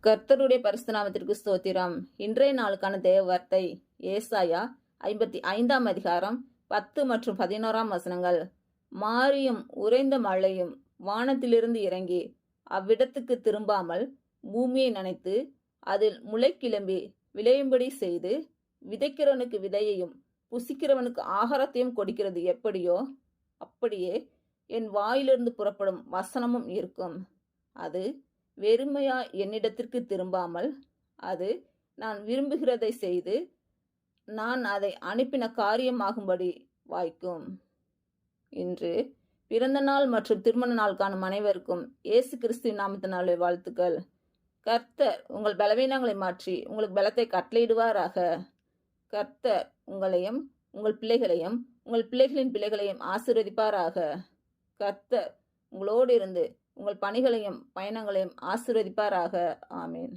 கர்த்தருடைய பரிசுத்த நாமத்திற்கு ஸ்தோத்திரம். இன்றைய நாளுக்கான தேவ வார்த்தை ஏசாயா 55ஆம் அதிகாரம் 10 மற்றும் 11ஆம் வசனங்கள். மாரியும் உறைந்த மழையும் வானத்திலிருந்து இறங்கி அவ்விடத்துக்கு திரும்பாமல் பூமியை நனைத்து அதில் முளை கிளம்பி விளையும்படி செய்து விதைக்கிறவனுக்கு விதையையும் புசிக்கிறவனுக்கு ஆகாரத்தையும் கொடுக்கிறது எப்படியோ அப்படியே என் வாயிலிருந்து புறப்படும் வசனமும் இருக்கும். அது வெறுமையா என்னிடத்திற்கு திரும்பாமல் அது நான் விரும்புகிறதை செய்து நான் அதை அனுப்பின காரியமாகும்படி வாய்க்கும். இன்று பிறந்த நாள் மற்றும் திருமண நாள் காணும் அனைவருக்கும் இயேசு கிறிஸ்துவின் நாமத்தினாலே வாழ்த்துக்கள். கர்த்தர் உங்கள் பலவீனங்களை மாற்றி உங்களுக்கு பலத்தை கட்டளையிடுவாராக. கர்த்தர் உங்களையும் உங்கள் பிள்ளைகளையும் உங்கள் பிள்ளைகளின் பிள்ளைகளையும் ஆசீர்வதிப்பாராக. கர்த்தர் உங்களோடு இருந்து உங்கள் பணிகளையும் பயணங்களையும் ஆசீர்வதிப்பாராக. ஆமேன்.